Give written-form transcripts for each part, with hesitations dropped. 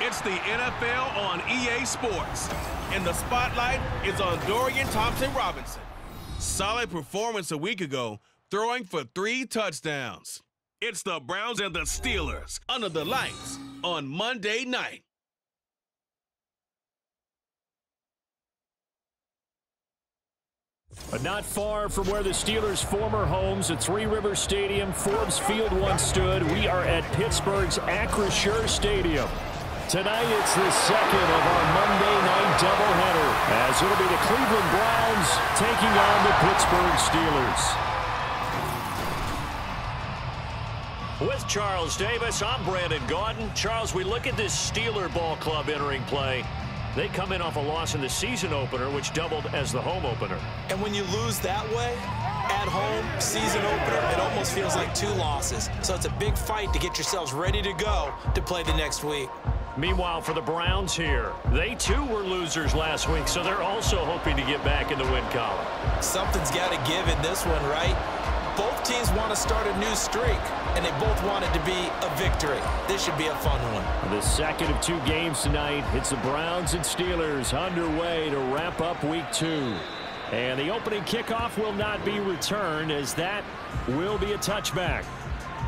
It's the NFL on EA Sports, and the spotlight is on Dorian Thompson-Robinson. Solid performance a week ago, throwing for 3 touchdowns. It's the Browns and the Steelers under the lights on Monday night. But not far from where the Steelers' former homes at Three Rivers Stadium, Forbes Field once stood, we are at Pittsburgh's Acrisure Stadium. Tonight, it's the second of our Monday night doubleheader, as it'll be the Cleveland Browns taking on the Pittsburgh Steelers. With Charles Davis, I'm Brandon Gaudin. Charles, we look at this Steeler ball club entering play. They come in off a loss in the season opener, which doubled as the home opener. And when you lose that way, at home, season opener, it almost feels like 2 losses. So it's a big fight to get yourselves ready to go to play the next week. Meanwhile, for the Browns here, they too were losers last week, so they're also hoping to get back in the win column. Something's got to give in this one, right? Both teams want to start a new streak, and they both want it to be a victory. This should be a fun one. The second of 2 games tonight. It's the Browns and Steelers underway to wrap up week 2. And the opening kickoff will not be returned, as that will be a touchback.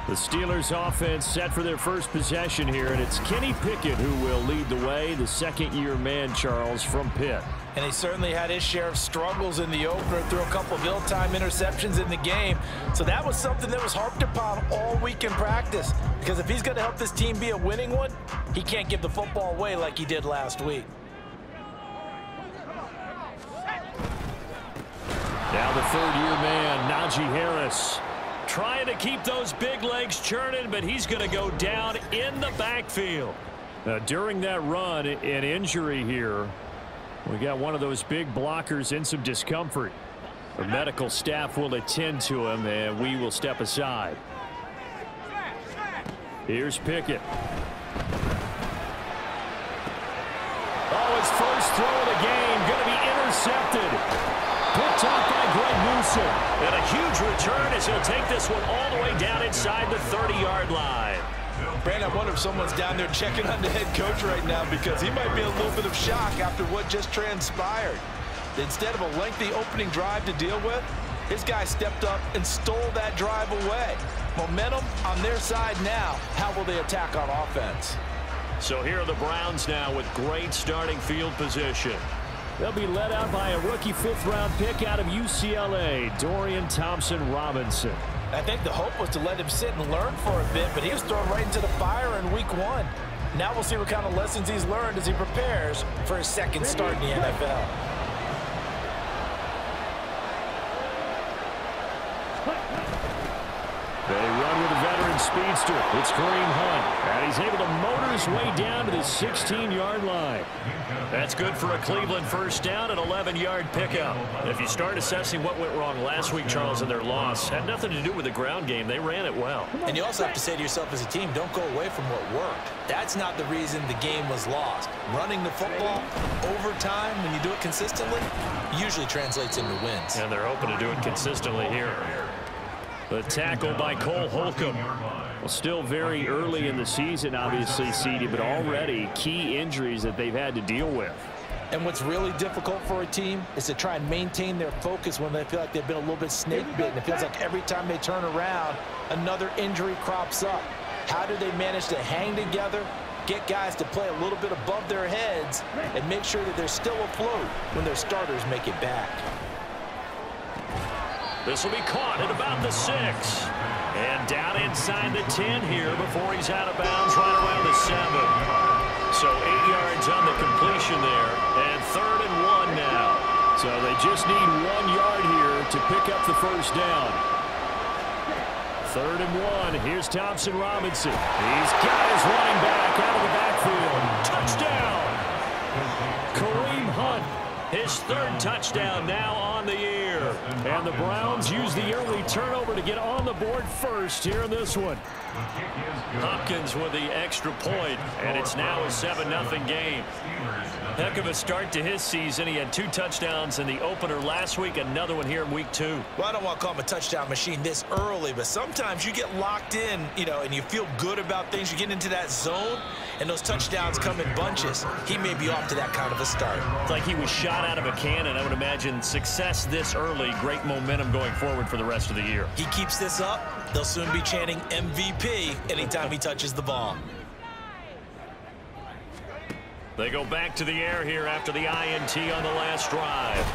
The Steelers offense set for their first possession here, and it's Kenny Pickett who will lead the way, the second-year man, Charles, from Pitt. And he certainly had his share of struggles in the opener, threw a couple of ill-timed interceptions in the game. So that was something that was harped upon all week in practice, because if he's going to help this team be a winning one, he can't give the football away like he did last week. Now the third-year man, Najee Harris, trying to keep those big legs churning, but he's going to go down in the backfield. During that run, an injury here. We got one of those big blockers in some discomfort. The medical staff will attend to him, and we will step aside. Here's Pickett. Oh, his first throw of the game going to be intercepted. Picked off by Greg Newsome. And a huge return as he'll take this one all the way down inside the 30-yard line. Brandon, I wonder if someone's down there checking on the head coach right now because he might be in a little bit of shock after what just transpired. Instead of a lengthy opening drive to deal with, his guy stepped up and stole that drive away. Momentum on their side now. How will they attack on offense? So here are the Browns now with great starting field position. They'll be led out by a rookie fifth-round pick out of UCLA, Dorian Thompson-Robinson. I think the hope was to let him sit and learn for a bit, but he was thrown right into the fire in week 1. Now we'll see what kind of lessons he's learned as he prepares for his second start in the NFL. They run with a veteran speedster. It's Kareem Hunt, and he's able to motor his way down to the 16-yard line. That's good for a Cleveland first down, an 11-yard pickup. If you start assessing what went wrong last week, Charles, in their loss, had nothing to do with the ground game. They ran it well. And you also have to say to yourself as a team, don't go away from what worked. That's not the reason the game was lost. Running the football over time, when you do it consistently, usually translates into wins. And they're hoping to do it consistently here. The tackle by Cole Holcomb. Well, still very early in the season, obviously, CD, but already key injuries that they've had to deal with. And what's really difficult for a team is to try and maintain their focus when they feel like they've been a little bit snake-bitten. It feels like every time they turn around, another injury crops up. How do they manage to hang together, get guys to play a little bit above their heads, and make sure that they're still afloat when their starters make it back? This will be caught at about the 6. And down inside the 10 here before he's out of bounds right around the 7. So 8 yards on the completion there. And 3rd and 1 now. So they just need 1 yard here to pick up the first down. 3rd and 1. Here's Thompson-Robinson. He's got his running back out of the backfield. Touchdown! Kareem Hunt. His 3rd touchdown now on the year. And the Browns use the early turnover to get on the board first here in this one. Hopkins with the extra point, and it's now a 7-0 game. Heck of a start to his season. He had 2 touchdowns in the opener last week, another one here in week 2. Well, I don't want to call him a touchdown machine this early, but sometimes you get locked in, and you feel good about things. You get into that zone, and those touchdowns come in bunches. He may be off to that kind of a start. It's like he was shot out of a cannon. I would imagine success this early, great momentum going forward for the rest of the year. He keeps this up, they'll soon be chanting MVP anytime he touches the ball. They go back to the air here after the INT on the last drive.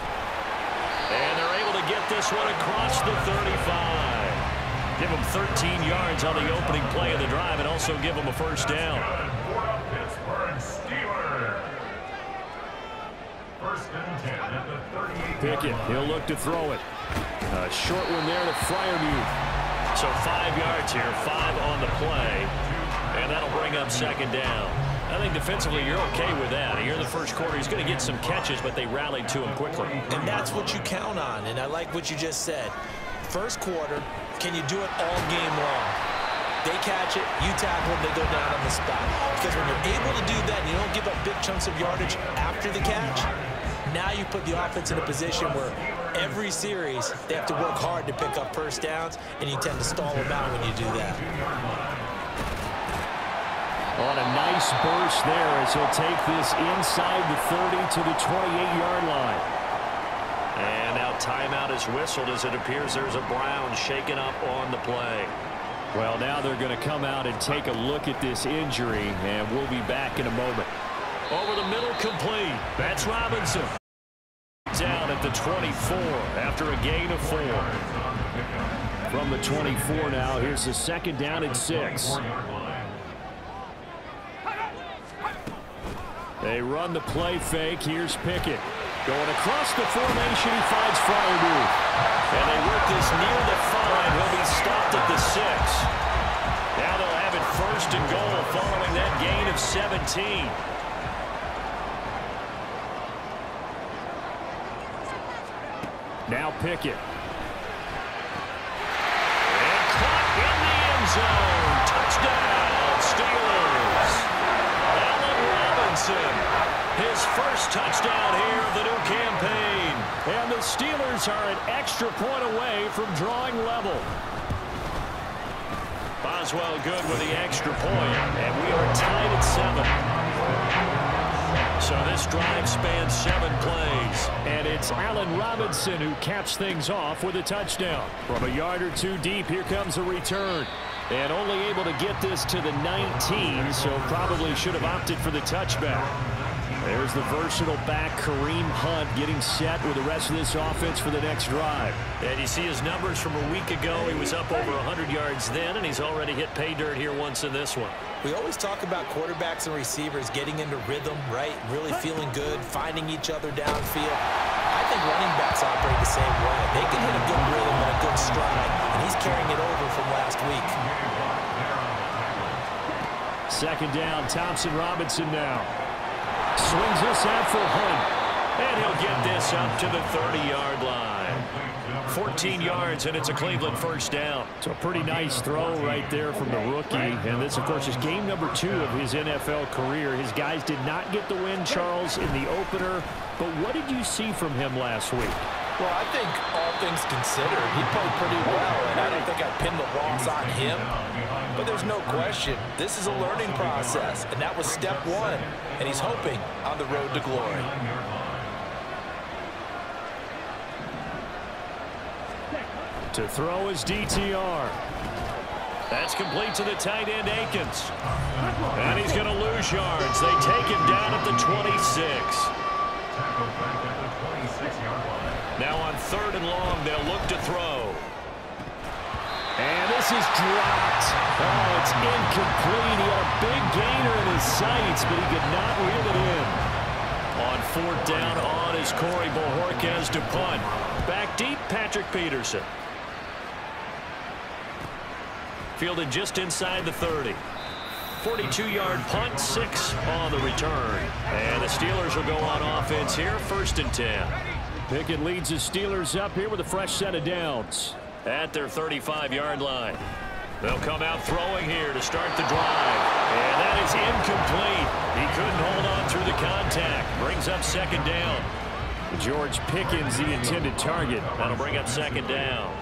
And they're able to get this one across the 35. Give them 13 yards on the opening play of the drive and also give them a first down. Pickett, he'll look to throw it. A short one there to Freiermuth. So 5 yards here, 5 on the play. And that'll bring up 2nd down. I think defensively you're okay with that. Here in the first quarter, he's going to get some catches, but they rallied to him quickly. And that's what you count on, and I like what you just said. First quarter, can you do it all game long? They catch it, you tackle them, they go down on the spot. Because when you're able to do that and you don't give up big chunks of yardage after the catch, now you put the offense in a position where every series they have to work hard to pick up first downs, and you tend to stall them out when you do that. On a nice burst there as he'll take this inside the 30 to the 28-yard line. And now timeout is whistled as it appears there's a Brown shaken up on the play. Well, now they're going to come out and take a look at this injury, and we'll be back in a moment. Over the middle, complete. That's Robinson. Down at the 24 after a gain of 4. From the 24 now, here's the 2nd down and 6. They run the play fake. Here's Pickett. Going across the formation, he finds Freiermuth. And they work this near the 5. He'll be stopped at the 6. Now they'll have it 1st and goal following that gain of 17. Now Pickett. And caught in the end zone. Touchdown, Steelers. Allen Robinson. His first touchdown here of the new campaign. And the Steelers are an extra point away from drawing level. Boswell good with the extra point, and we are tied at 7. So this drive spans 7 plays. And it's Allen Robinson who caps things off with a touchdown. From a yard or two deep, here comes a return. And only able to get this to the 19, so probably should have opted for the touchback. There's the versatile back, Kareem Hunt, getting set with the rest of this offense for the next drive. And you see his numbers from a week ago. He was up over 100 yards then, and he's already hit pay dirt here once in this one. We always talk about quarterbacks and receivers getting into rhythm, right? Really feeling good, finding each other downfield. I think running backs operate the same way. They can hit a good rhythm and a good stride, and he's carrying it over from last week. Second down, Thompson Robinson now. Swings this out for Hunt. And he'll get this up to the 30-yard line. 14 yards, and it's a Cleveland first down. So a pretty nice throw right there from the rookie. And this, of course, is game number 2 of his NFL career. His guys did not get the win, Charles, in the opener. But what did you see from him last week? Well, I think all things considered, he played pretty well, and I don't think I pinned the loss on him. But there's no question, this is a learning process, and that was step 1, and he's hoping on the road to glory. To throw is DTR. That's complete to the tight end, Akins. And he's going to lose yards. They take him down at the 26. Now on 3rd and long, they'll look to throw. And this is dropped. Oh, it's incomplete. He had a big gainer in his sights, but he could not reel it in. On 4th down on is Corey Bojorquez to punt. Back deep, Patrick Peterson. Fielded just inside the 30. 42-yard punt, 6 on the return. And the Steelers will go on offense here, 1st and 10. Pickett leads the Steelers up here with a fresh set of downs. At their 35-yard line. They'll come out throwing here to start the drive. And that is incomplete. He couldn't hold on through the contact. Brings up 2nd down. George Pickens, the intended target. That'll bring up 2nd down.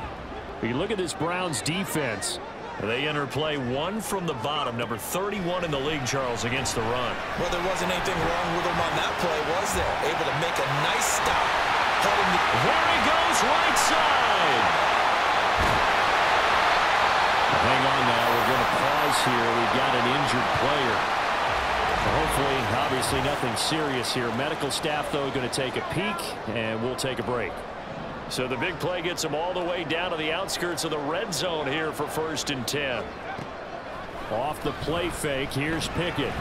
If you look at this Browns defense, they enter play 1 from the bottom, number 31 in the league, Charles, against the run. Well, there wasn't anything wrong with him on that play, was there? Able to make a nice stop. There he goes, right side. Hang on now, we're going to pause here. We've got an injured player. Hopefully, obviously nothing serious here. Medical staff, though, going to take a peek, and we'll take a break. So the big play gets him all the way down to the outskirts of the red zone here for 1st and 10. Off the play fake, here's Pickett.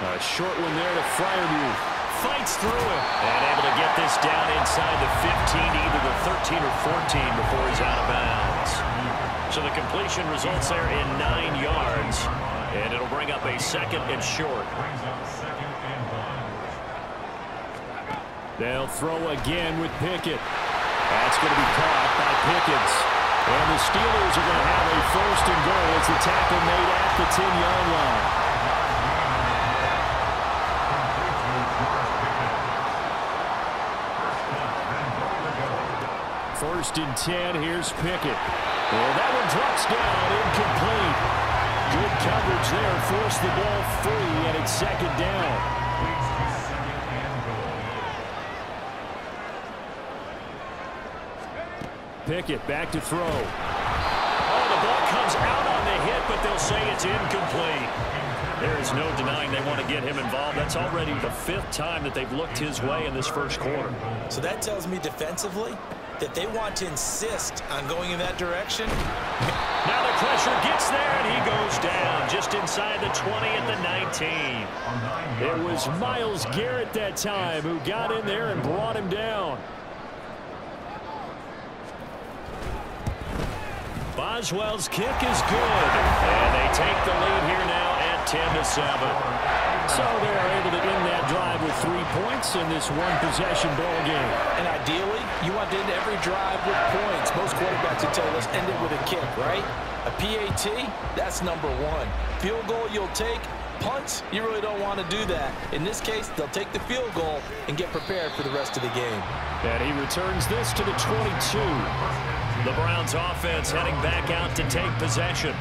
A short one there to Freiermuth. Fights through it. And able to get this down inside the 15, either the 13 or 14 before he's out of bounds. So the completion results there in 9 yards. And it'll bring up a 2nd and short. They'll throw again with Pickett. That's going to be caught by Pickens. And the Steelers are going to have a 1st and goal as the tackle made at the 10-yard line. 1st and 10, here's Pickett. Well, that one drops down, incomplete. Good coverage there, forced the ball free, and it's 2nd down. Pickett back to throw. Oh, the ball comes out on the hit, but they'll say it's incomplete. There is no denying they want to get him involved. That's already the 5th time that they've looked his way in this 1st quarter. So that tells me defensively that they want to insist on going in that direction. Now the pressure gets there, and he goes down just inside the 20 at the 19. It was Myles Garrett that time who got in there and brought him down. Boswell's kick is good, and they take the lead here now at 10-7. So they're able to end that drive with 3 points in this one-possession ball game. And ideally, you want to end every drive with points. Most quarterbacks would tell you, let's end it with a kick, right? A PAT, that's number 1. Field goal you'll take. Punts, you really don't want to do that. In this case, they'll take the field goal and get prepared for the rest of the game. And he returns this to the 22. The Browns offense heading back out to take possession.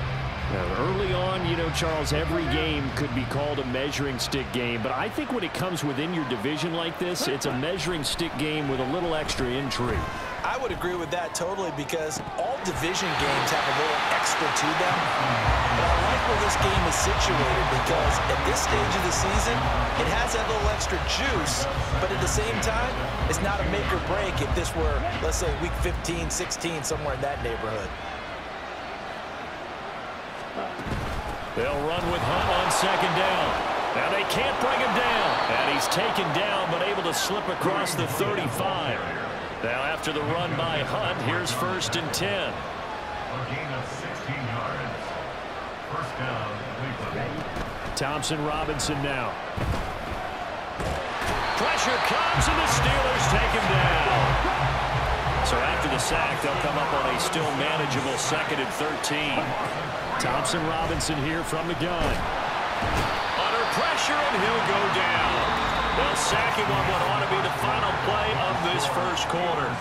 Now, early on, you know, Charles, every game could be called a measuring stick game, but I think when it comes within your division like this, it's a measuring stick game with a little extra intrigue. I would agree with that totally, because all division games have a little extra to them. But I like where this game is situated, because at this stage of the season, it has that little extra juice, but at the same time, it's not a make or break if this were, let's say, week 15, 16, somewhere in that neighborhood. They'll run with Hunt on second down. Now they can't bring him down. And he's taken down, but able to slip across the 35. Now after the run by Hunt, here's 1st and 10. A gain of 16 yards. First down, Cleveland. Thompson Robinson now. Pressure comes, and the Steelers take him down. So after the sack, they'll come up on a still manageable 2nd and 13. Thompson Robinson here from the gun. Under pressure, and he'll go down. They'll sack him on what ought to be the final play of this first quarter.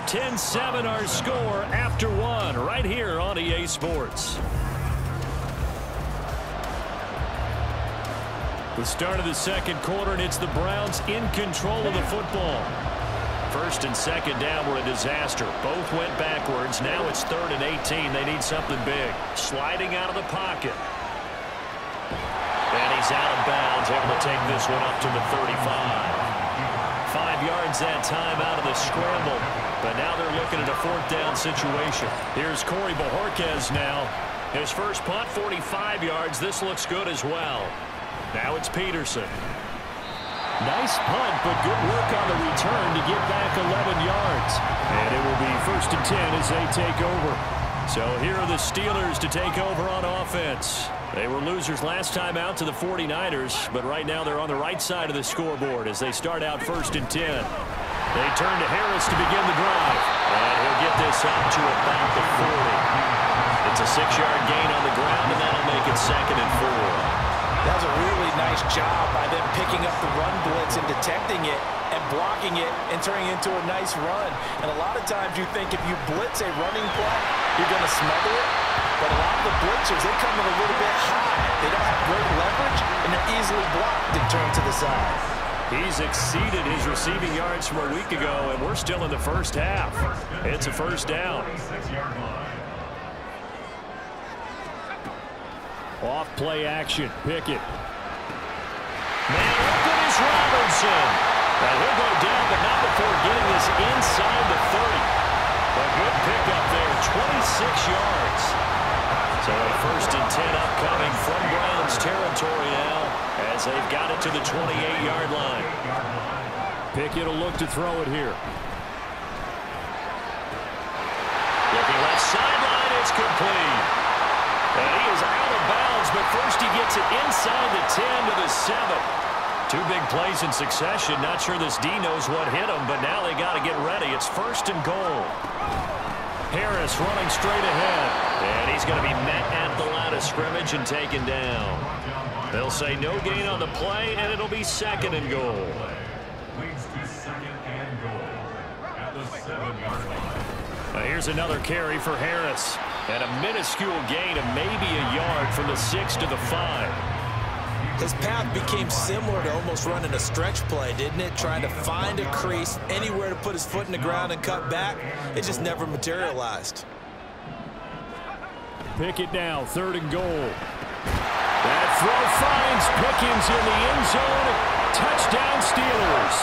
10-7 our score after 1 right here on EA Sports. The start of the second quarter, and it's the Browns in control of the football. 1st and 2nd down were a disaster. Both went backwards. Now it's 3rd and 18. They need something big. Sliding out of the pocket. And he's out of bounds, able to take this one up to the 35. 5 yards that time out of the scramble. But now they're looking at a 4th down situation. Here's Corey Bojorquez now. His first punt, 45 yards. This looks good as well. Now it's Peterson. Nice punt, but good work on the return to get back 11 yards. And it will be 1st and 10 as they take over. So here are the Steelers to take over on offense. They were losers last time out to the 49ers, but right now they're on the right side of the scoreboard as they start out 1st and 10. They turn to Harris to begin the drive. And he'll get this up to about the 40. It's a 6-yard gain on the ground, and that'll make it 2nd and 4. That was a really nice job by them picking up the run blitz and detecting it and blocking it and turning it into a nice run. And a lot of times you think if you blitz a running play, you're going to smother it. But a lot of the blitzers, they come in a little bit high. They don't have great leverage, and they're easily blocked and turned to the side. He's exceeded his receiving yards from a week ago, and we're still in the first half. It's a 1st down. Off play action. Pickett. Man open is Robinson. Now he'll go down, but not before getting this inside the 30. A good pickup there, 26 yards. So a 1st and 10 upcoming from Browns territory now as they've got it to the 28-yard line. Pickett will look to throw it here. Looking left sideline, it's complete. And he is out of bounds, but first he gets it inside the 10 to the 7. 2 big plays in succession. Not sure this D knows what hit him, but now they got to get ready. It's 1st and goal. Harris running straight ahead. And he's going to be met at the line of scrimmage and taken down. They'll say no gain on the play, and it'll be 2nd and goal. Leads to 2nd and goal at the 7-yard line. Now here's another carry for Harris. And a minuscule gain of maybe a yard from the 6 to the 5. His path became similar to almost running a stretch play, didn't it? Trying to find a crease, anywhere to put his foot in the ground and cut back. It just never materialized. Pickett now, 3rd and goal. That throw finds Pickens in the end zone. Touchdown Steelers.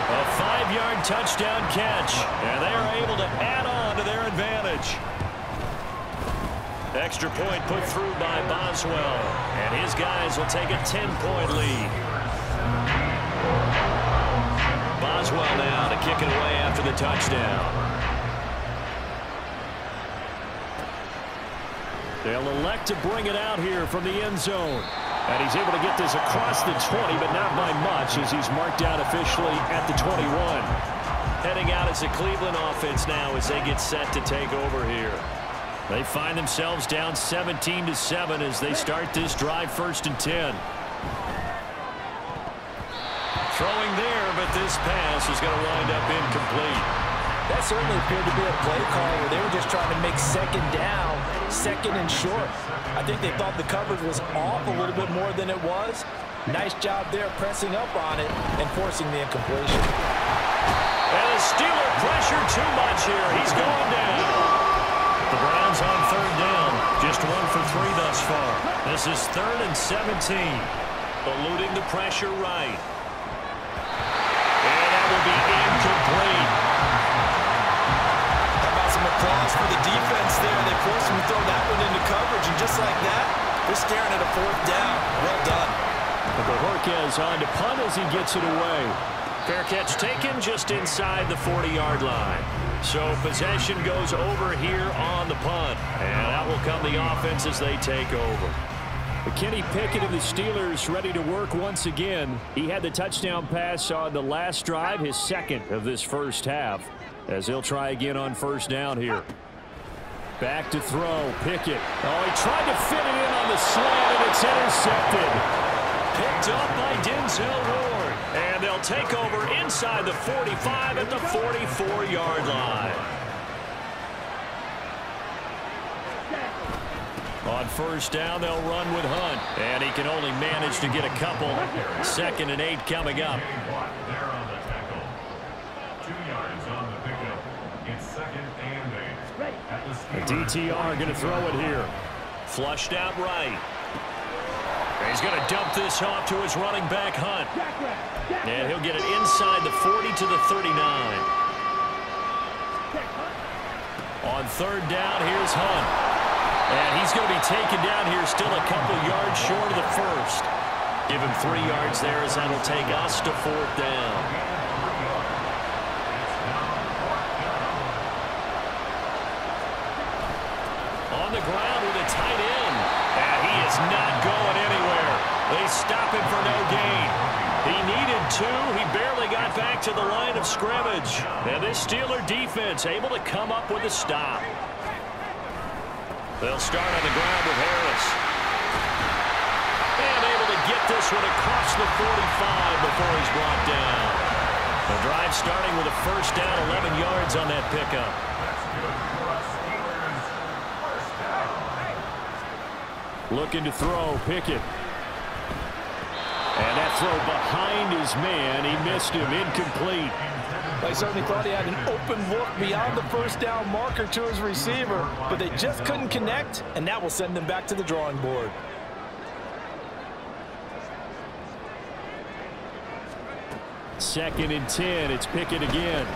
A 5-yard touchdown catch, and they are able to add on to their advantage. Extra point put through by Boswell, and his guys will take a 10-point lead. Boswell now to kick it away after the touchdown. They'll elect to bring it out here from the end zone. And he's able to get this across the 20, but not by much as he's marked out officially at the 21. Heading out as the Cleveland offense now as they get set to take over here. They find themselves down 17-7 as they start this drive 1st and 10. Throwing there, but this pass is going to wind up incomplete. That certainly appeared to be a play call where they were just trying to make second down, second and short. I think they thought the coverage was off a little bit more than it was. Nice job there pressing up on it and forcing the incompletion. And the Steeler pressure too much here. He's going down. The Browns on third down. Just 1 for 3 thus far. This is 3rd and 17. Eluding the pressure right. And that will be incomplete. How about some applause for the defense there? They forced him to throw that one into coverage, and just like that, they're staring at a 4th down. Well done. Bojorquez on to punt as he gets it away. Fair catch taken just inside the 40-yard line. So possession goes over here on the punt. And that will come the offense as they take over. Kenny Pickett of the Steelers ready to work once again. He had the touchdown pass on the last drive, his second of this first half, as he'll try again on first down here. Back to throw, Pickett. Oh, he tried to fit it in on the slant, and it's intercepted. Picked up by Denzel Ward. And they'll take over inside the 45 at the 44-yard line. On first down, they'll run with Hunt. And he can only manage to get a couple. 2nd and 8 coming up. There on the tackle. 2 yards on the pickup. It's 2nd and 8. The DTR going to throw it here. Flushed out right. He's going to dump this off to his running back, Hunt. And he'll get it inside the 40 to the 39. On third down, here's Hunt. And he's going to be taken down here still a couple yards short of the first. Give him 3 yards there as that'll take us to 4th down. On the ground with a tight end. And he is not going anywhere. They stop him for no gain. He needed 2. He barely got back to the line of scrimmage. And this Steeler defense able to come up with a stop. They'll start on the ground with Harris. And able to get this one across the 45 before he's brought down. The drive starting with a first down, 11 yards on that pickup. Looking to throw, Pickett. And that throw behind his man. He missed him, incomplete. They certainly thought he had an open look beyond the first down marker to his receiver, but they just couldn't connect, and that will send them back to the drawing board. Second and 10. It's Pickett again.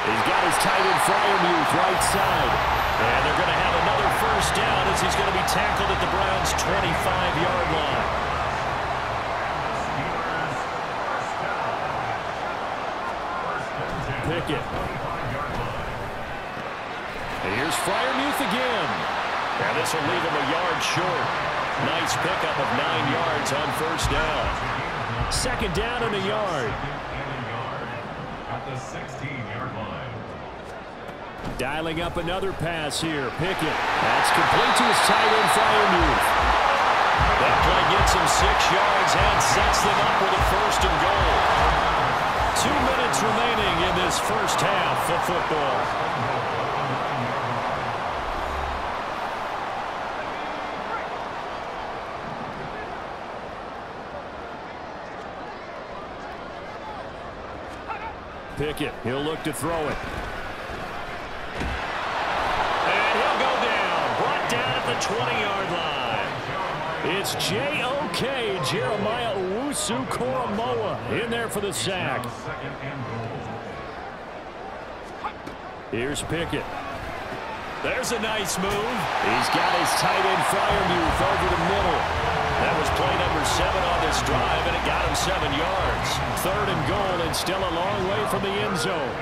He's got his tight end Freiermuth right side. And they're going to have another first down as he's going to be tackled at the Browns' 25-yard line. Pickett. And here's Freiermuth again. And this will leave him a yard short. Nice pickup of 9 yards on first down. 2nd down and a yard. At the 16-yard line. Dialing up another pass here. Pickett. That's complete to his tight end, Freiermuth. That play gets him 6 yards and sets them up with a 1st and goal. 2 minutes remaining in this first half of football. Pickett, he'll look to throw it. And he'll go down. Brought down at the 20-yard line. It's J.O.K. Jeremiah Owusu-Koramoah in there for the sack. Here's Pickett. There's a nice move. He's got his tight end Freiermuth over the middle. That was play number 7 on this drive, and it got him 7 yards. 3rd and goal, and still a long way from the end zone.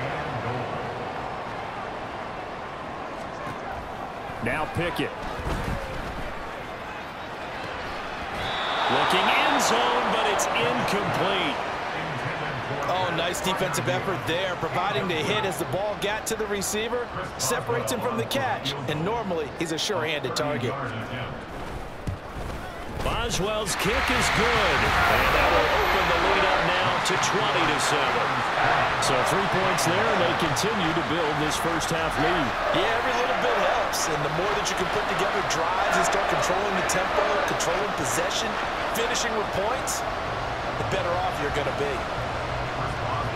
Now Pickett. Looking end zone, but it's incomplete. Oh, nice defensive effort there, providing the hit as the ball got to the receiver, separates him from the catch, and normally he's a sure-handed target. Boswell's kick is good, and that will open the lead up now to 20-7. So 3 points there, and they continue to build this first-half lead. Yeah, every little bit helps, and the more that you can put together drives and start controlling the tempo, controlling possession, finishing with points, the better off you're going to be.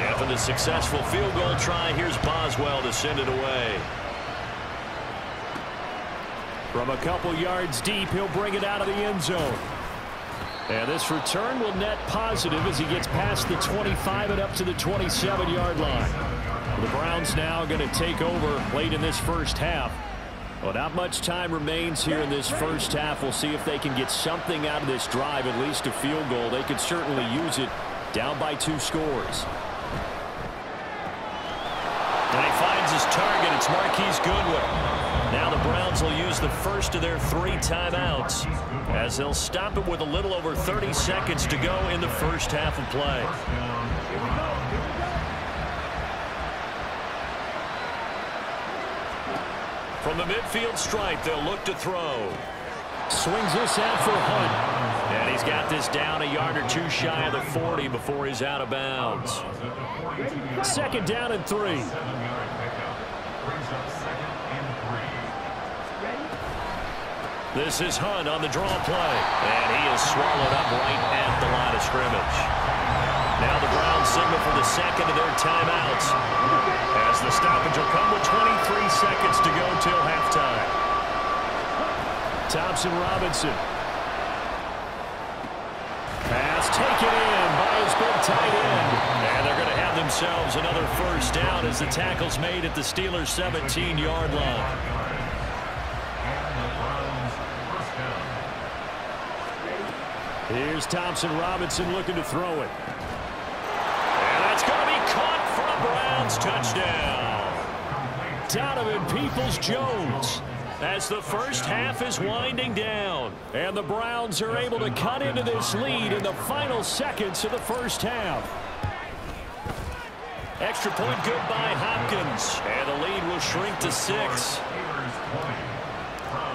After the successful field goal try, here's Boswell to send it away. From a couple yards deep, he'll bring it out of the end zone. And this return will net positive as he gets past the 25 and up to the 27-yard line. The Browns now going to take over late in this first half. Well, not much time remains here in this first half. We'll see if they can get something out of this drive, at least a field goal. They could certainly use it down by 2 scores. And he finds his target. It's Marquise Goodwin. Now the Browns will use the first of their 3 timeouts as they'll stop it with a little over 30 seconds to go in the first half of play. From the midfield stripe, they'll look to throw. Swings this out for Hunt. And he's got this down a yard or 2 shy of the 40 before he's out of bounds. 2nd down and 3. This is Hunt on the draw play. And he is swallowed up right at the line of scrimmage. Now the Browns signal for the second of their timeouts, as the stoppage will come with 23 seconds to go till halftime. Thompson-Robinson. Pass taken in by his big tight end. And they're going to have themselves another first down as the tackle's made at the Steelers' 17-yard line. Here's Thompson-Robinson looking to throw it. And that's going to be caught for a Browns touchdown. Donovan Peoples-Jones as the first half is winding down. And the Browns are able to cut into this lead in the final seconds of the first half. Extra point good by Hopkins. And the lead will shrink to 6.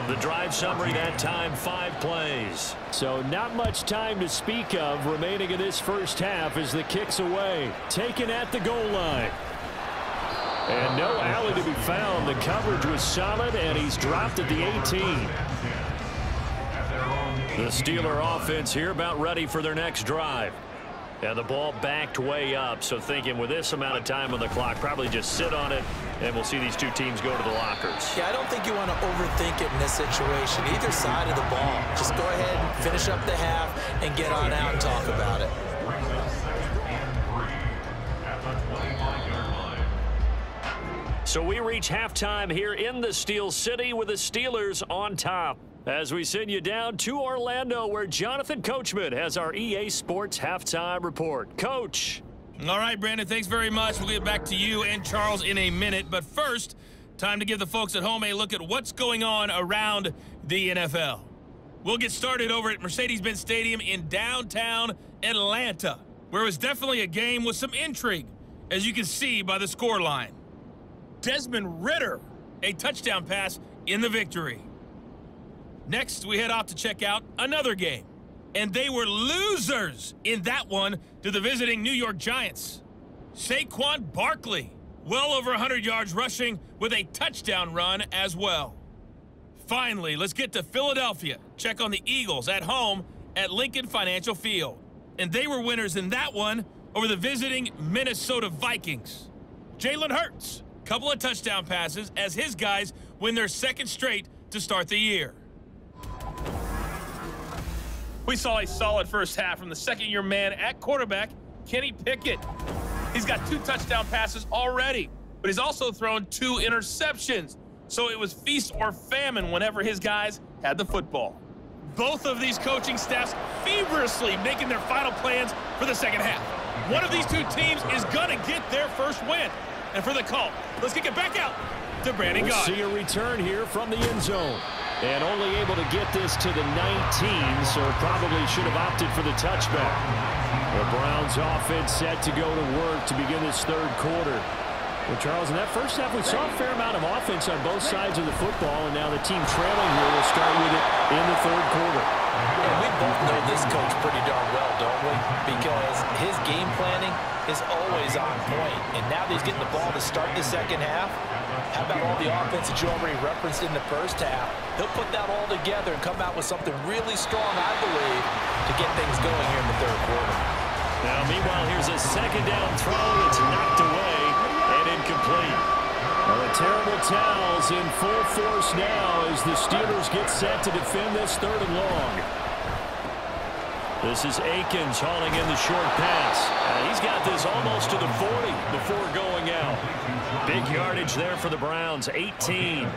The drive summary that time, 5 plays. So not much time to speak of remaining in this first half as the kick's away. Taken at the goal line. And no alley to be found. The coverage was solid, and he's dropped at the 18. The Steeler offense here about ready for their next drive. And the ball backed way up, so thinking with this amount of time on the clock, probably just sit on it, and we'll see these 2 teams go to the lockers. Yeah, I don't think you want to overthink it in this situation. Either side of the ball. Just go ahead, finish up the half, and get on out and talk about it. So we reach halftime here in the Steel City with the Steelers on top. As we send you down to Orlando, where Jonathan Coachman has our EA Sports Halftime Report. Coach. All right, Brandon, thanks very much. We'll get back to you and Charles in a minute. But first, time to give the folks at home a look at what's going on around the NFL. We'll get started over at Mercedes-Benz Stadium in downtown Atlanta, where it was definitely a game with some intrigue, as you can see by the scoreline. Desmond Ridder, a touchdown pass in the victory. Next, we head off to check out another game. And they were losers in that one to the visiting New York Giants. Saquon Barkley, well over 100 yards rushing with a touchdown run as well. Finally, let's get to Philadelphia. Check on the Eagles at home at Lincoln Financial Field. And they were winners in that one over the visiting Minnesota Vikings. Jalen Hurts, couple of touchdown passes as his guys win their 2nd straight to start the year. We saw a solid first half from the 2nd-year man at quarterback, Kenny Pickett. He's got 2 touchdown passes already, but he's also thrown 2 interceptions. So it was feast or famine whenever his guys had the football. Both of these coaching staffs feverishly making their final plans for the second half. One of these 2 teams is going to get their first win. And for the call, let's kick it back out to Brandon Gaudin. We'll see a return here from the end zone. And only able to get this to the 19, so probably should have opted for the touchback. The Browns offense set to go to work to begin this 3rd quarter. Well, Charles, in that first half, we saw a fair amount of offense on both sides of the football, and now the team trailing here will start with it in the 3rd quarter. And we both know this coach pretty darn well, don't we? Because his game planning is always on point. And now that he's getting the ball to start the second half, how about all the offense that you already referenced in the first half? He'll put that all together and come out with something really strong, I believe, to get things going here in the third quarter. Now, meanwhile, here's a second down throw. It's knocked away and incomplete. Well, the terrible towels in full force now as the Steelers get set to defend this third and long. This is Akins hauling in the short pass. He's got this almost to the 40 before going out. Big yardage there for the Browns, 18.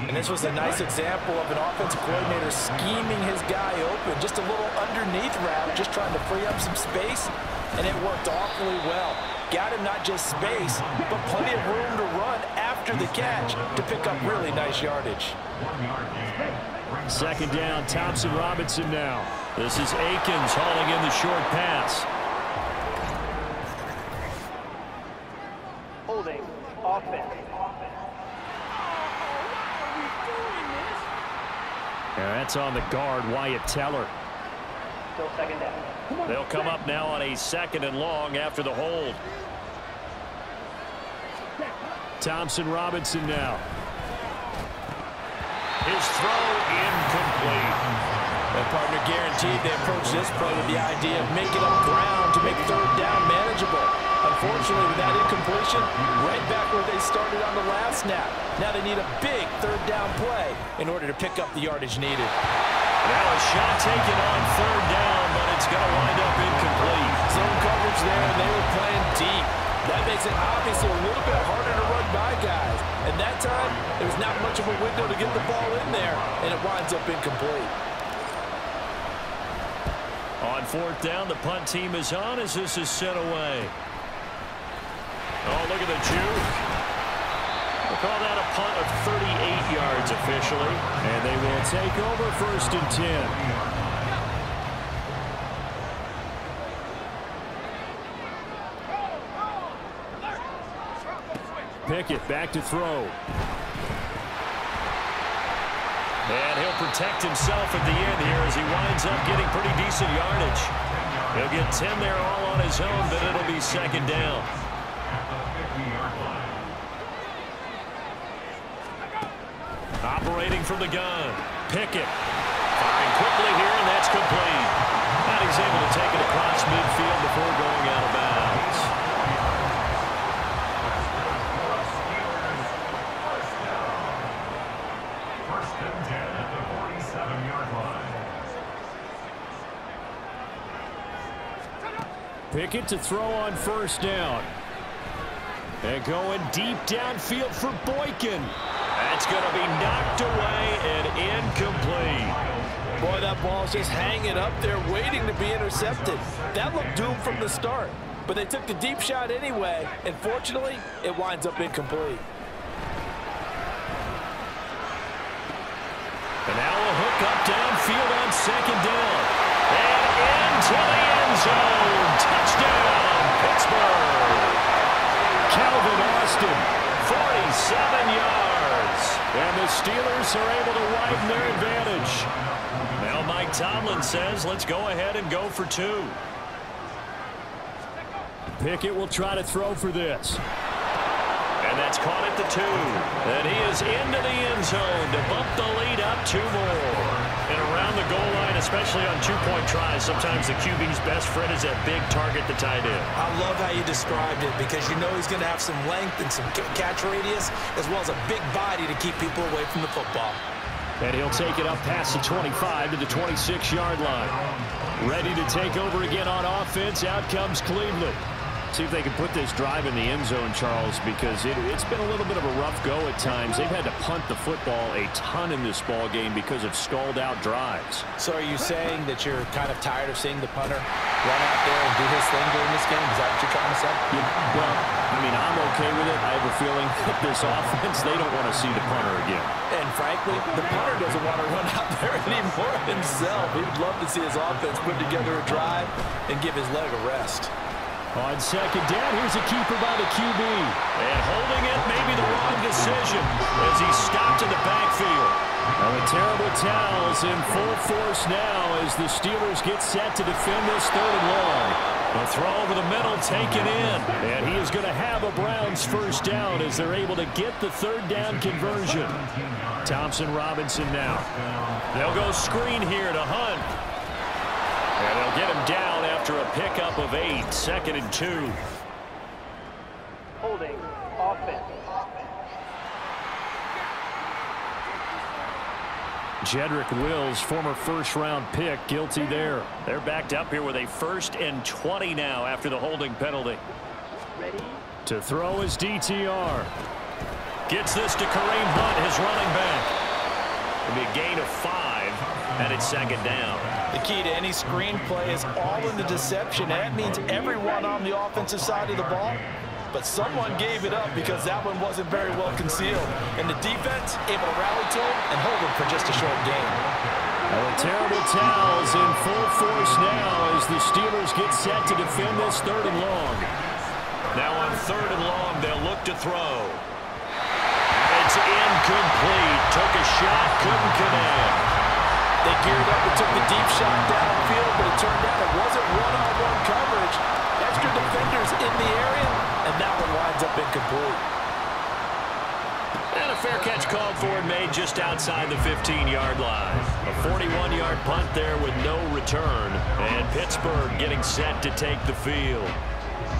And this was a nice example of an offensive coordinator scheming his guy open. Just a little underneath route, just trying to free up some space, and it worked awfully well. Got him not just space, but plenty of room to run after the catch to pick up really nice yardage. Second down, Thompson Robinson now. This is Akins hauling in the short pass. Holding offense. And that's on the guard, Wyatt Teller. Still second down. They'll come up now on a second and long after the hold. Thompson Robinson now. His throw incomplete. And partner guaranteed they approach this play with the idea of making up ground to make third down manageable. Unfortunately, with that incompletion, right back where they started on the last snap. Now they need a big third down play in order to pick up the yardage needed. Now a shot taken on third down, but it's going to wind up incomplete. Zone coverage there, and they were playing deep. That makes it obviously a little bit harder to run by guys. And that time, there was not much of a window to get the ball in there, and it winds up incomplete. On fourth down, the punt team is on as this is sent away. Oh, look at the juke. We'll call that a punt of 38 yards officially. And they will take over first and 10. Pickett back to throw. And he'll protect himself at the end here as he winds up getting pretty decent yardage. He'll get 10 there all on his own, but it'll be second down. Operating from the gun. Pickett firing quickly here, and that's complete. And he's able to take it across midfield before going out of bounds. Pickett to throw on first down. And going deep downfield for Boykin. That's going to be knocked away and incomplete. Boy, that ball's just hanging up there waiting to be intercepted. That looked doomed from the start. But they took the deep shot anyway, and fortunately, it winds up incomplete. And now a hook up downfield on second down. And into the end zone. Touchdown, Pittsburgh. Calvin Austin, 47 yards. And the Steelers are able to widen their advantage. Now Mike Tomlin says, let's go ahead and go for two. Pickett will try to throw for this. And that's caught at the 2. And he is into the end zone to bump the lead up 2 more. And around the goal line, especially on two-point tries, sometimes the QB's best friend is that big target, the tight end. I love how you described it because you know he's going to have some length and some catch radius as well as a big body to keep people away from the football. And he'll take it up past the 25 to the 26-yard line. Ready to take over again on offense. Out comes Cleveland. See if they can put this drive in the end zone, Charles, because it's been a little bit of a rough go at times. They've had to punt the football a ton in this ball game because of stalled-out drives. So are you saying that you're kind of tired of seeing the punter run out there and do his thing during this game? Is that what you're trying to say? Yeah, well, I mean, I'm okay with it. I have a feeling that this offense, they don't want to see the punter again. And frankly, the punter doesn't want to run out there anymore himself. He would love to see his offense put together a drive and give his leg a rest. On second down, here's a keeper by the QB. And holding it, maybe the wrong decision as he's stopped in the backfield. And the terrible towels in full force now as the Steelers get set to defend this 3rd and long. A throw over the middle taken in. And he is going to have a Browns first down as they're able to get the 3rd down conversion. Thompson Robinson now. They'll go screen here to Hunt. And they'll get him down after a pickup of 8, 2nd and 2. Holding. Offense. Jedrick Wills, former first-round pick, guilty there. They're backed up here with a 1st and 20 now after the holding penalty. Ready? To throw is DTR. Gets this to Kareem Hunt, his running back. It'll be a gain of 5, and it's 2nd down. The key to any screen play is all in the deception. That means everyone on the offensive side of the ball. But someone gave it up because that one wasn't very well concealed. And the defense able to rally to him and hold him for just a short gain. The terrible towels in full force now as the Steelers get set to defend this 3rd and long. Now on 3rd and long, they'll look to throw. It's incomplete. Took a shot, couldn't connect. They geared up and took the deep shot downfield, but it turned out it wasn't one-on-one coverage. Extra defenders in the area, and that one winds up incomplete. And a fair catch called for and made just outside the 15-yard line. A 41-yard punt there with no return. And Pittsburgh getting set to take the field.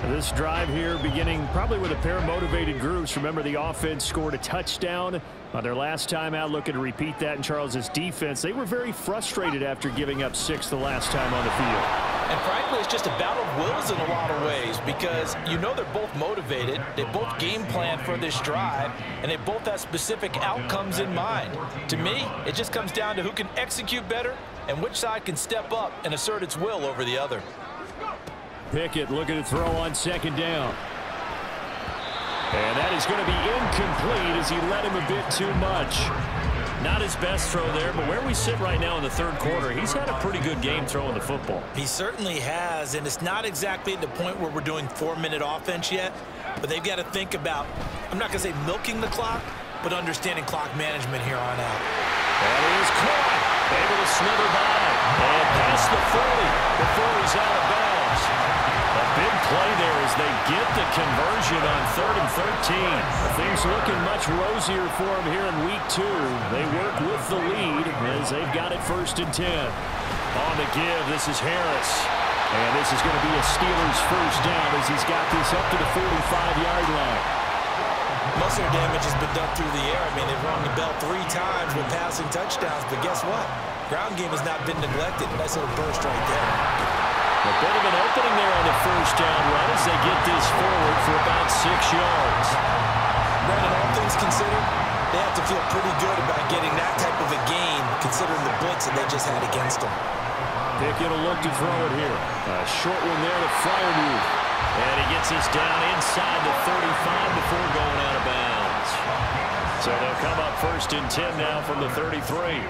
This drive here beginning probably with a pair of motivated groups. Remember, the offense scored a touchdown on their last time out, looking to repeat that in Charles's defense. They were very frustrated after giving up 6 the last time on the field. And frankly, it's just a battle of wills in a lot of ways because you know they're both motivated, they both game plan for this drive, and they both have specific outcomes in mind. To me, it just comes down to who can execute better and which side can step up and assert its will over the other. Pickett looking to throw on 2nd down. And that is going to be incomplete as he led him a bit too much. Not his best throw there, but where we sit right now in the 3rd quarter, he's had a pretty good game throwing the football. He certainly has, and it's not exactly at the point where we're doing 4-minute offense yet, but they've got to think about, I'm not going to say milking the clock, but understanding clock management here on out. That is caught. Able to slither by. And past the 40 before he's out of bounds. A big play there as they get the conversion on 3rd and 13. Things looking much rosier for him here in week 2. They work with the lead as they've got it 1st and 10. On the give, this is Harris. And this is going to be a Steelers first down as he's got this up to the 45-yard line. Muscle damage has been done through the air. I mean, they've rung the bell 3 times with passing touchdowns, but guess what? Ground game has not been neglected. Nice little burst right there. A bit of an opening there on the first down run as they get this forward for about 6 yards. Brandon, all things considered, they have to feel pretty good about getting that type of a gain considering the blitz that they just had against them. Pickett will look to throw it here. A short one there to Freiermuth. And he gets us down inside the 35 before going out of bounds. So they'll come up 1st and 10 now from the 33.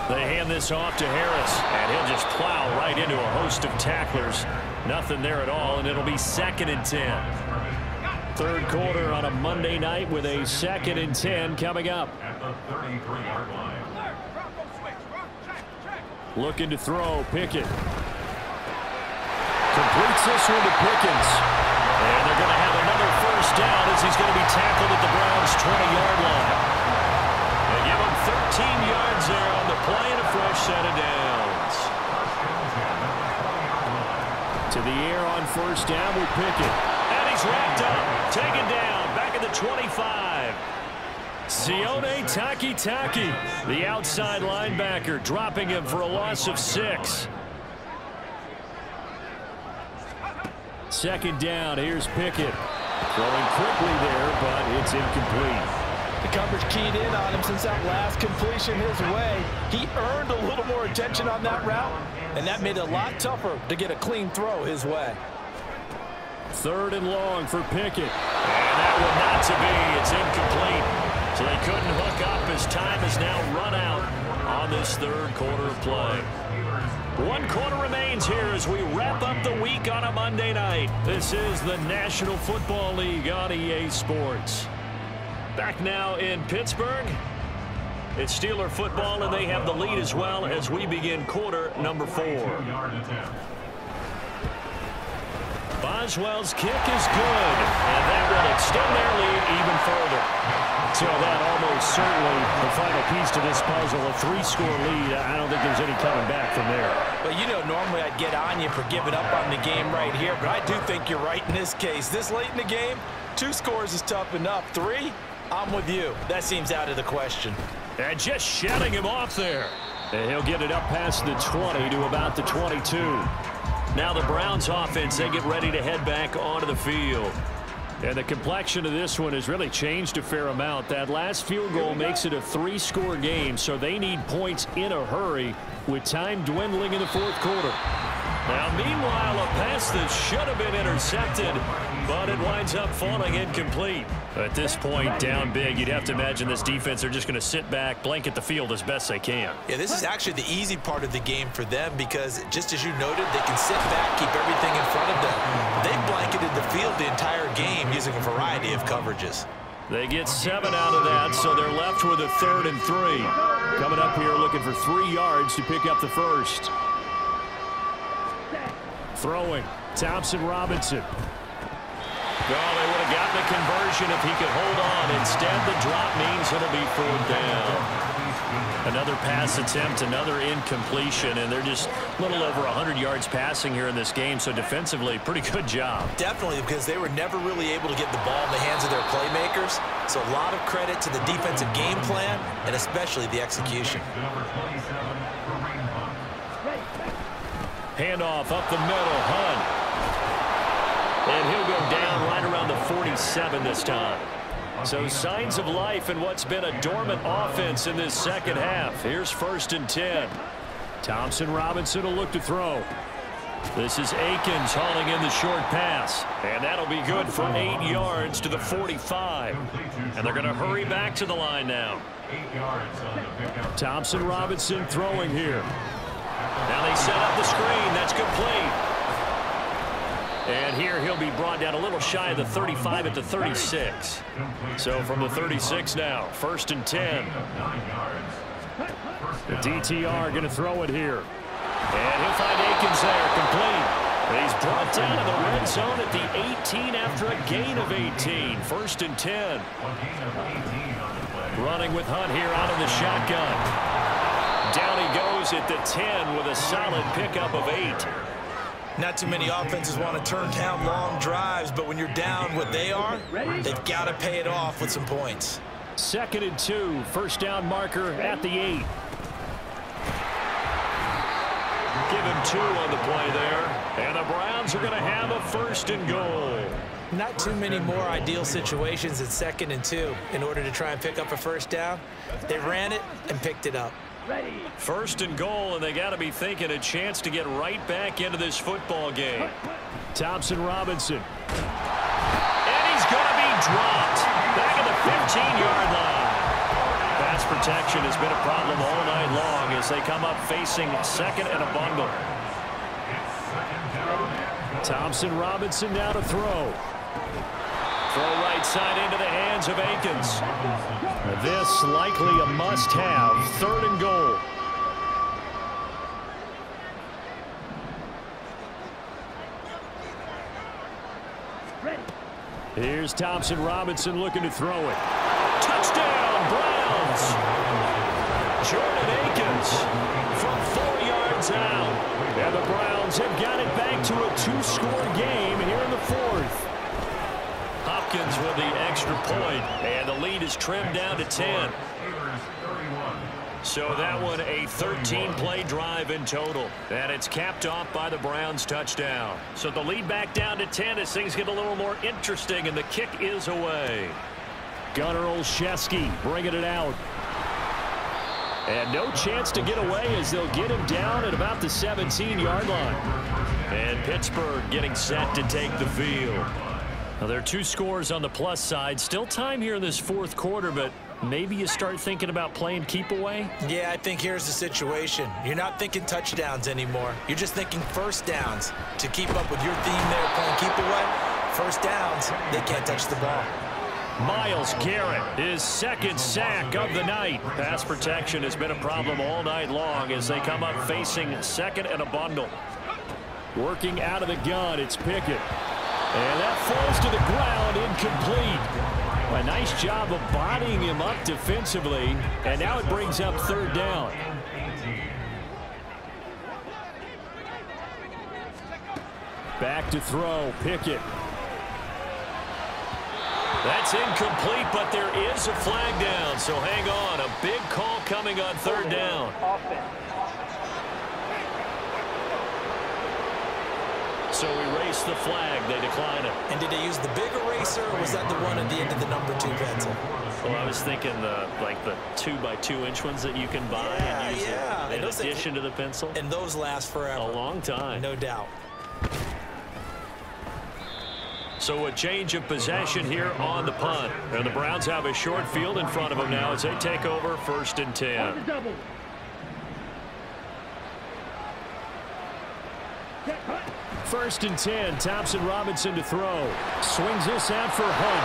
They hand this off to Harris, and he'll just plow right into a host of tacklers. Nothing there at all, and it'll be 2nd and 10. 3rd quarter on a Monday night with a 2nd and 10 coming up. At the 33-yard line. Looking to throw, Pickett. Completes this one to Pickens. And they're going to have another first down as he's going to be tackled at the Browns' 20-yard line. They give him 13 yards there on the play and a fresh set of downs. To the air on first down with Pickett. And he's wrapped up, taken down, back at the 25. Sione Takitaki, the outside linebacker, dropping him for a loss of 6. 2nd down, here's Pickett. Throwing quickly there, but it's incomplete. The coverage keyed in on him since that last completion his way. He earned a little more attention on that route, and that made it a lot tougher to get a clean throw his way. 3rd and long for Pickett. And that one not to be. It's incomplete. So they couldn't hook up as time is now run out on this third quarter of play. 1 quarter remains here as we wrap up the week on a Monday night. This is the National Football League on EA Sports. Back now in Pittsburgh. It's Steeler football, and they have the lead as well as we begin quarter number 4. Boswell's kick is good, and that will extend their lead even further. So that almost certainly the final piece to this puzzle, a 3-score lead. I don't think there's any coming back from there. Well, you know, normally I'd get on you for giving up on the game right here, but I do think you're right in this case. This late in the game, 2 scores is tough enough. 3, I'm with you. That seems out of the question. And just shutting him off there. And he'll get it up past the 20 to about the 22. Now the Browns offense, they get ready to head back onto the field. And the complexion of this one has really changed a fair amount. That last field goal makes it a 3-score game, so they need points in a hurry with time dwindling in the 4th quarter. Now, meanwhile, a pass that should have been intercepted, but it winds up falling incomplete. At this point, down big, you'd have to imagine this defense are just going to sit back, blanket the field as best they can. Yeah, this is actually the easy part of the game for them because, just as you noted, they can sit back, keep everything in front of them. They've blanketed the field the entire game using a variety of coverages. They get 7 out of that, so they're left with a 3rd and 3. Coming up here looking for 3 yards to pick up the first. Throwing, Thompson Robinson. Oh, they would have gotten the conversion if he could hold on. Instead, the drop means it'll be 4th down. Another pass attempt, another incompletion, and they're just a little over 100 yards passing here in this game, so defensively, pretty good job. Definitely, because they were never really able to get the ball in the hands of their playmakers, so a lot of credit to the defensive game plan and especially the execution. Handoff up the middle, Hunt. And he'll go down right around the 47 this time. So signs of life in what's been a dormant offense in this second half. Here's 1st and 10. Thompson Robinson will look to throw. This is Akins hauling in the short pass. And that'll be good for 8 yards to the 45. And they're going to hurry back to the line now. Thompson Robinson throwing here. Now they set up the screen. That's complete. And here he'll be brought down a little shy of the 35 at the 36. So from the 36 now, 1st and 10. The DTR going to throw it here. And he'll find Akins there, complete. And he's brought down to the red zone at the 18 after a gain of 18. 1st and 10. Running with Hunt here out of the shotgun. Down he goes at the 10 with a solid pickup of 8. Not too many offenses want to turn down long drives, but when you're down what they are, they've got to pay it off with some points. 2nd and 2, 1st down marker at the 8. Give him 2 on the play there. And the Browns are going to have a 1st and goal. Not too many more ideal situations at 2nd and 2 in order to try and pick up a 1st down. They ran it and picked it up. 1st and goal, and they got to be thinking a chance to get right back into this football game. Thompson Robinson. And he's going to be dropped back at the 15-yard line. Pass protection has been a problem all night long as they come up facing 2nd and a bundle. Thompson Robinson now to throw. Throw right side into the hands of Akins. This likely a must-have, 3rd and goal. Here's Thompson Robinson looking to throw it. Touchdown, Browns! Jordan Akins from 4 yards out. And the Browns have got it back to a 2-score game here in the 4th. Hopkins with the extra point, and the lead is trimmed down to 10. So that one a 13-play drive in total, and it's capped off by the Browns touchdown. So the lead back down to 10 as things get a little more interesting, and the kick is away. Gunnar Olszewski bringing it out. And no chance to get away as they'll get him down at about the 17-yard line. And Pittsburgh getting set to take the field. Now, there are 2 scores on the plus side. Still time here in this 4th quarter, but maybe you start thinking about playing keep away? Yeah, I think here's the situation. You're not thinking touchdowns anymore. You're just thinking first downs. To keep up with your theme there playing keep away, first downs, they can't touch the ball. Myles Garrett, his second sack of the night. Pass protection has been a problem all night long as they come up facing second and a bundle. Working out of the gun, it's Pickett. And that falls to the ground, incomplete. A nice job of bodying him up defensively, and now it brings up third down. Back to throw, Pickett. That's incomplete, but there is a flag down, so hang on. A big call coming on third down. So erase the flag. They decline it. And did they use the big eraser, or was that the one at the end of the number 2 pencil? Well, I was thinking like the 2x2-inch ones that you can buy and use in addition to the pencil. And those last forever. A long time. No doubt. So a change of possession here on the punt. And the Browns have a short field in front of them now as they take over 1st and 10. First and 10, Thompson Robinson to throw. Swings this out for Hunt.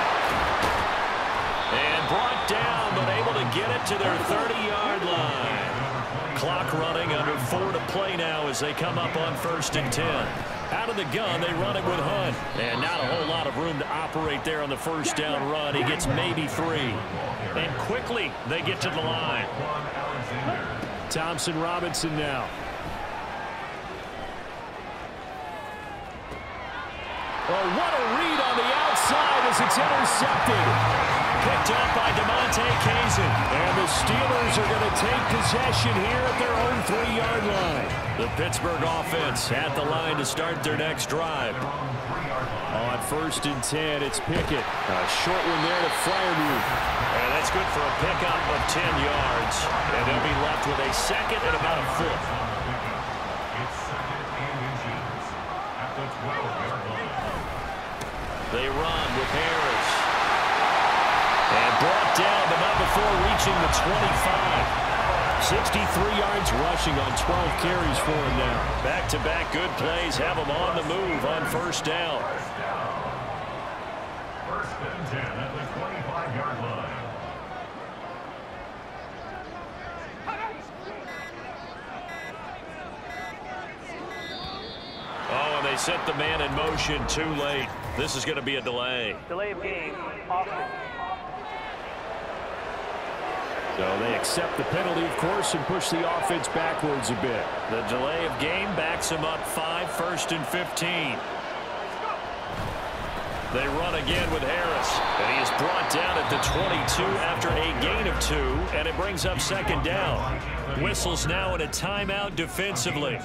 And brought down, but able to get it to their 30-yard line. Clock running, under 4 to play now as they come up on 1st and 10. Out of the gun, they run it with Hunt. And not a whole lot of room to operate there on the first down run. He gets maybe 3. And quickly, they get to the line. Thompson Robinson now. Oh, what a read on the outside as it's intercepted. Picked up by DeMonte Kazin. And the Steelers are going to take possession here at their own 3-yard line. The Pittsburgh offense at the line to start their next drive. On 1st and 10, it's Pickett. A short one there to Freiermuth. And that's good for a pickup of 10 yards. And they'll be left with a second and about a foot. They run with Harris. And brought down, but not before reaching the 25. 63 yards rushing on 12 carries for him now. Back-to-back good plays have him on the move on first down. 1st and 10 at the 25-yard line. Oh, and they set the man in motion too late. This is going to be a delay. Delay of game. Offense. So they accept the penalty, of course, and push the offense backwards a bit. The delay of game backs them up 5, 1st and 15. They run again with Harris, and he is brought down at the 22 after a gain of 2, and it brings up 2nd down. Whistles now in a timeout defensively.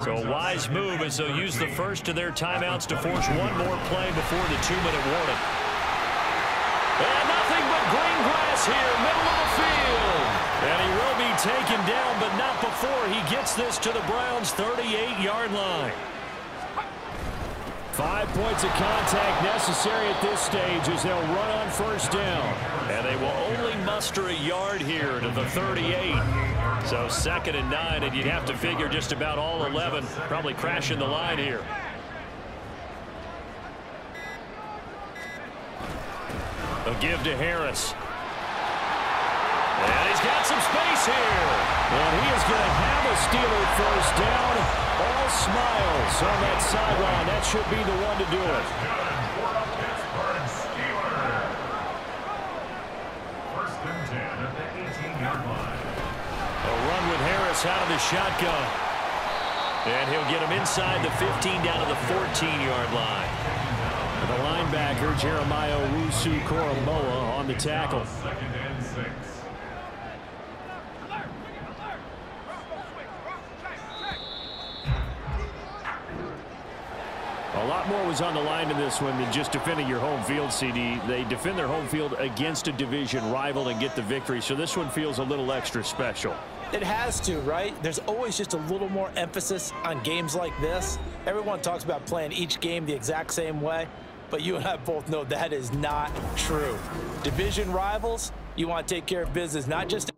So a wise move as they'll use the first of their timeouts to force one more play before the 2-minute warning. And nothing but green grass here, middle of the field. And he will be taken down, but not before he gets this to the Browns' 38-yard line. 5 points of contact necessary at this stage as they'll run on first down. And they will only muster a yard here to the 38. So 2nd and 9, and you'd have to figure just about all 11 probably crashing the line here. A give to Harris. And he's got some space here. And he is going to have a Steeler first down. All smiles on that sideline. That should be the one to do it. First and 10 at the 18-yard line. A run with Harris out of the shotgun. And he'll get him inside the 15 down to the 14-yard line. The linebacker, Jeremiah Owusu-Koramoah, on the tackle. 2nd and 6. A lot more was on the line in this one than just defending your home field, CD. They defend their home field against a division rival and get the victory, so this one feels a little extra special. It has to, right? There's always just a little more emphasis on games like this. Everyone talks about playing each game the exact same way, but you and I both know that is not true. Division rivals, you want to take care of business, not just